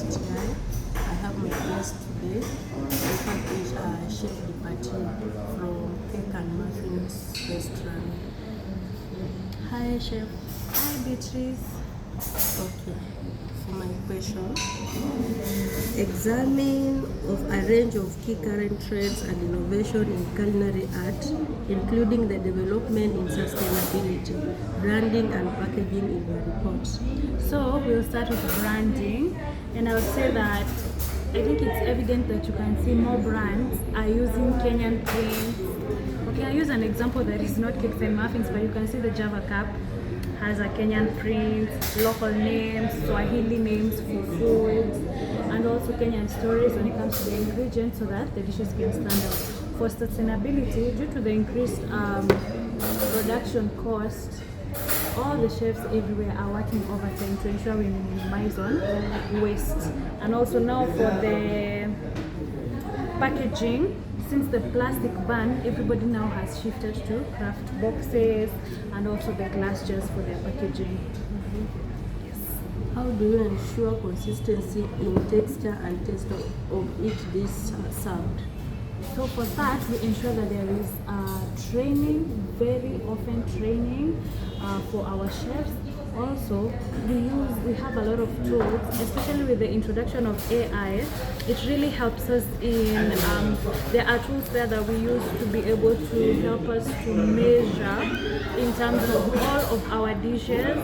IHTI. I have my guest today. In fact, is Chef Departie from Cake and Muffins Restaurant. Hi, Chef. Hi, Beatrice. Okay. For my question, examine of a range of key current trends and innovation in culinary art, including the development in sustainability, branding and packaging in your report. So we'll start with branding, and I would say that I think it's evident that you can see more brands are using Kenyan prints. Okay, I use an example that is not cakes and muffins, but you can see the Java cup has a Kenyan print, local names, Swahili names for food, and also Kenyan stories when it comes to the ingredients so that the dishes can stand out. For sustainability, due to the increased production cost, all the chefs everywhere are working overtime to ensure we minimize on waste. And also now for the packaging, since the plastic ban, everybody now has shifted to craft boxes and also the glass jars for their packaging. Yes. How do you ensure consistency in texture and taste of each dish served? So for that, we ensure that there is training, very often training for our chefs. Also, we have a lot of tools, especially with the introduction of AI. It really helps us in, there are tools there that we use to be able to help us to measure in terms of all of our dishes.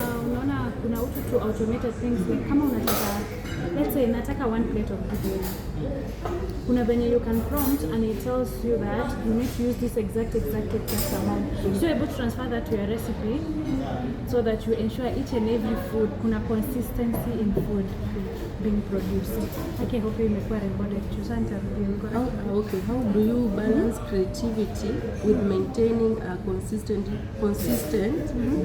Unaona kuna utu to automated things like kama unataka, let's say nataka 1 plate of biryani. Kuna venye you can prompt and it tells you that you need to use this exact amount. So you're able to transfer that to your recipe so that you ensure each and every food kuna consistency in food being produced. Okay, hope you imekuwa recorded. Okay, how do you balance creativity with maintaining a consistent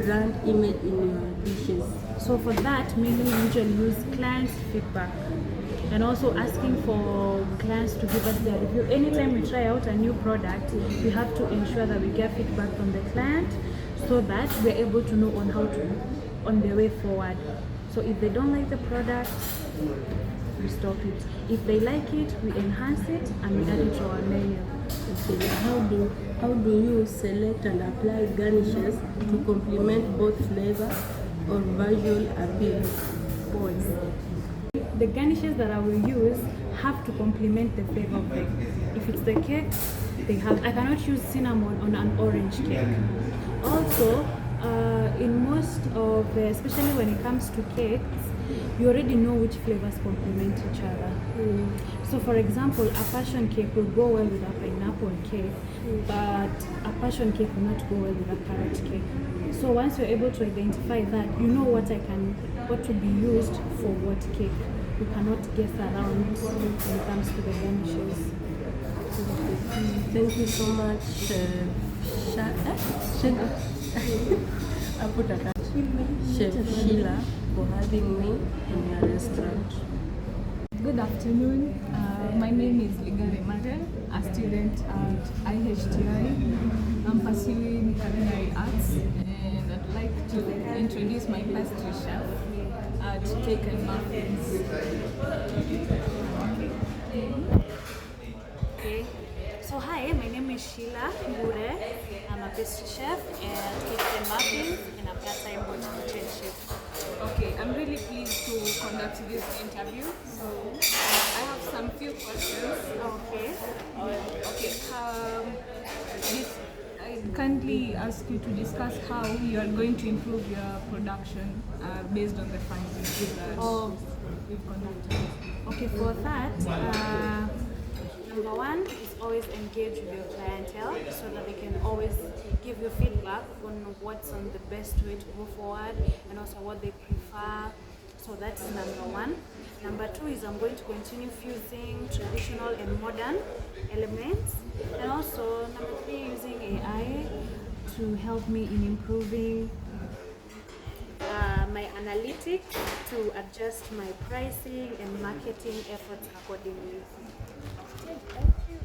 brand image in your dishes? So for that, mainly we usually use clients' feedback and also asking for clients to give us their review. Anytime we try out a new product, we have to ensure that we get feedback from the client so that we're able to know on the way forward. So if they don't like the product, we stop it. If they like it, we enhance it and we add it to our menu. Okay, how do you select and apply garnishes to complement both flavor or visual appeal? Both. The garnishes that I will use have to complement the flavor of it. If it's the cake, I cannot use cinnamon on an orange cake. Also, in most of, especially when it comes to cakes, you already know which flavors complement each other. So for example, a passion cake will go well with a pineapple cake, but a passion cake will not go well with a carrot cake. So once you're able to identify that, you know what to be used for what cake. You cannot guess around when it comes to the garnishes. Thank you so much, Chef Sheila, for having me in your restaurant. Good afternoon. My name is Ligare Mare, a student at IHTI. I'm pursuing culinary arts, and I'd like to introduce my pastry chef at Cake and Muffins. Okay. So hi, my name is Sheila Mbure. I'm a pastry chef at Cake and Muffins in a part-time internship. Okay, I'm really pleased to conduct this interview. So I have some few questions. Okay. Okay. I kindly ask you to discuss how you are going to improve your production based on the findings that we've conducted. Okay, for that, number one is always engage with your clientele so that they can always give you feedback on what's on the best way to go forward and also what they prefer. So that's number one. Number two is I'm going to continue fusing traditional and modern elements. And also number three, using AI to help me in improving my analytics to adjust my pricing and marketing efforts accordingly. Thank you.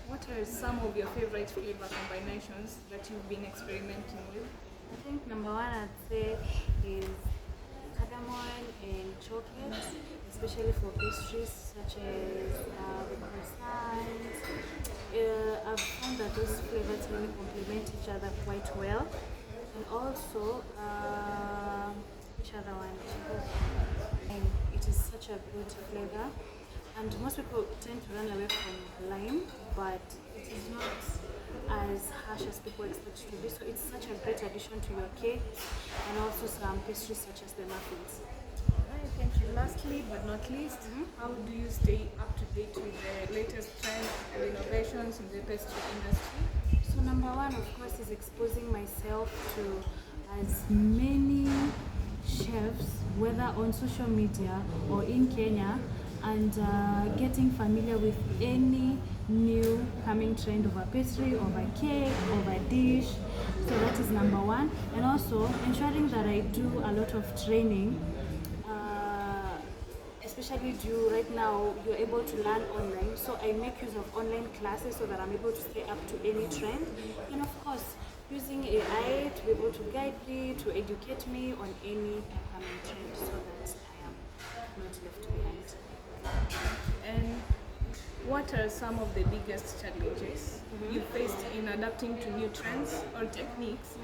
What are some of your favorite flavor combinations that you've been experimenting with? I think number one I'd say is cardamom and chocolate, especially for pastries such as the croissants. I've found that those flavors really complement each other quite well. And also, which other one? And it is such a good flavor. And most people tend to run away from lime, but it is not as harsh as people expect it to be. So it's such a great addition to your cake, and also some pastries such as the muffins. Alright, thank you. Lastly but not least, how do you stay up to date with the latest trends and innovations in the pastry industry? So number one, of course, is exposing myself to as many chefs, whether on social media or in Kenya, and getting familiar with any new coming trend of a pastry, of a cake, of a dish. So that is number one. And also ensuring that I do a lot of training, especially due right now you're able to learn online. So I make use of online classes so that I'm able to stay up to any trend. And of course, using AI to be able to guide me, to educate me on any upcoming trend so that I am not left behind. And what are some of the biggest challenges you faced in adapting to new trends or techniques,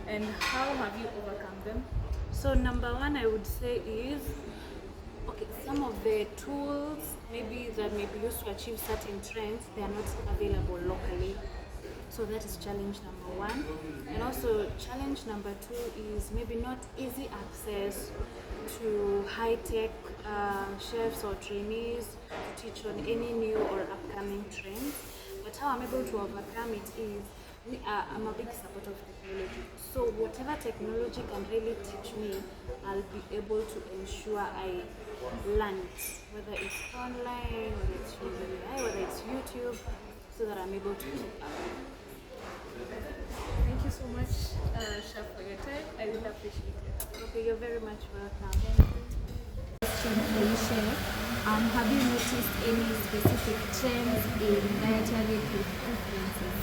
and how have you overcome them? So number one, I would say is, okay, some of the tools maybe that may be used to achieve certain trends, they are not available locally. So that is challenge number one. And also challenge number two is maybe not easy access to high-tech chefs or trainees to teach on any new or upcoming trends. But how I'm able to overcome it is, I'm a big supporter of technology. So whatever technology can really teach me, I'll be able to ensure I learn it, whether it's online, whether it's using AI, whether it's YouTube, so that I'm able to keep up. Thank you so much, Chef, for your time. I really appreciate it. Okay, you're very much welcome. Question for you, Chef. Have you noticed any specific trends in dietary preferences?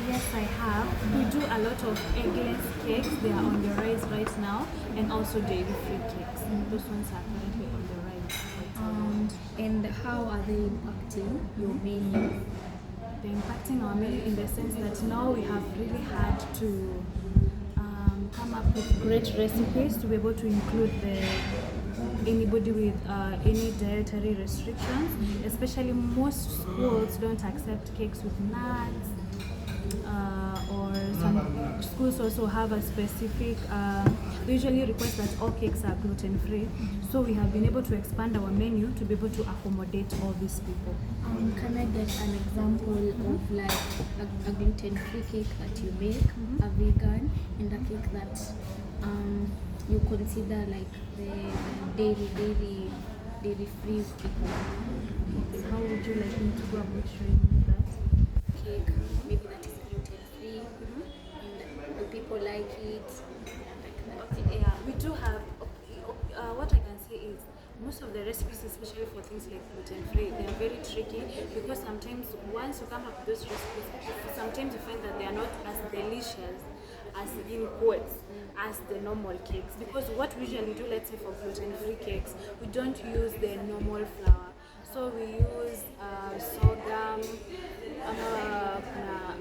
Yes, I have. We do a lot of eggless cakes. They are on the rise right now, and also dairy-free cakes. Those ones are currently on the rise right now. And how are they impacting your menu? They're impacting our menu in the sense that now we have really had to come up with great recipes to be able to include anybody with any dietary restrictions. Especially most schools don't accept cakes with nuts, or some schools also have a specific, they usually request that all cakes are gluten-free. So we have been able to expand our menu to be able to accommodate all these people. Can I get an example of like a gluten-free cake that you make, a vegan, and a cake that you consider like the dairy-free people? How would you like me to go about showing you that? Cake maybe that is gluten-free, and do people like it? Okay, yeah, we do have. What I can say is most of the recipes, especially for things like gluten-free, they are very tricky because sometimes once you come up with those recipes, sometimes you find that they are not as delicious as in quotes as the normal cakes. Because what we usually do, let's say for gluten-free cakes, we don't use the normal flour. So we use sorghum,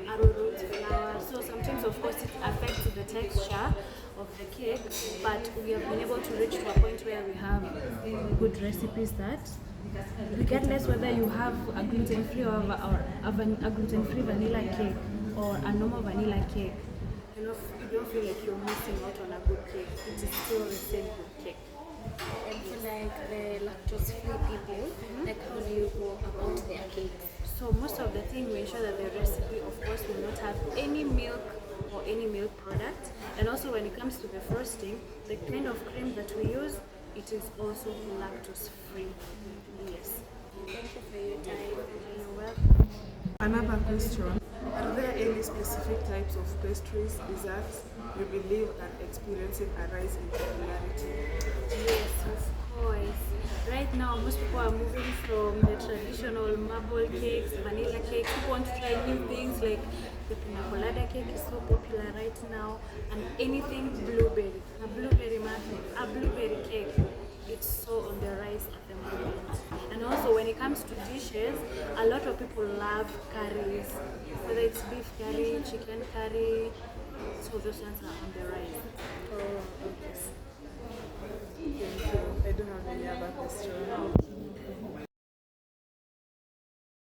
arrowroot flour. So sometimes, of course, it affects the texture of the cake, but we have been able to reach to a point where we have good recipes that, regardless whether you have a gluten-free or a gluten-free vanilla cake or a normal vanilla cake, you don't feel like you're missing out on a good cake. It is still the same good cake. And for like the lactose-free people, like how do you go about their cakes? So most of the thing we ensure that the recipe, of course, will not have any milk or any milk product. And also when it comes to the frosting, the kind of cream that we use, it is also lactose free. Yes. Thank you for your time. You're welcome. Another question. Are there any specific types of pastries, desserts you believe are experiencing a rise in popularity? Yes, of course. Right now, most people are moving from the traditional marble cakes, vanilla cakes. People want to try new things like the pina colada cake is so popular right now, and anything blueberry, a blueberry muffin, a blueberry cake. It's so on the rise at the moment. And also when it comes to dishes, a lot of people love curries, whether it's beef curry, chicken curry, so those ones are on the rise. Oh, okay.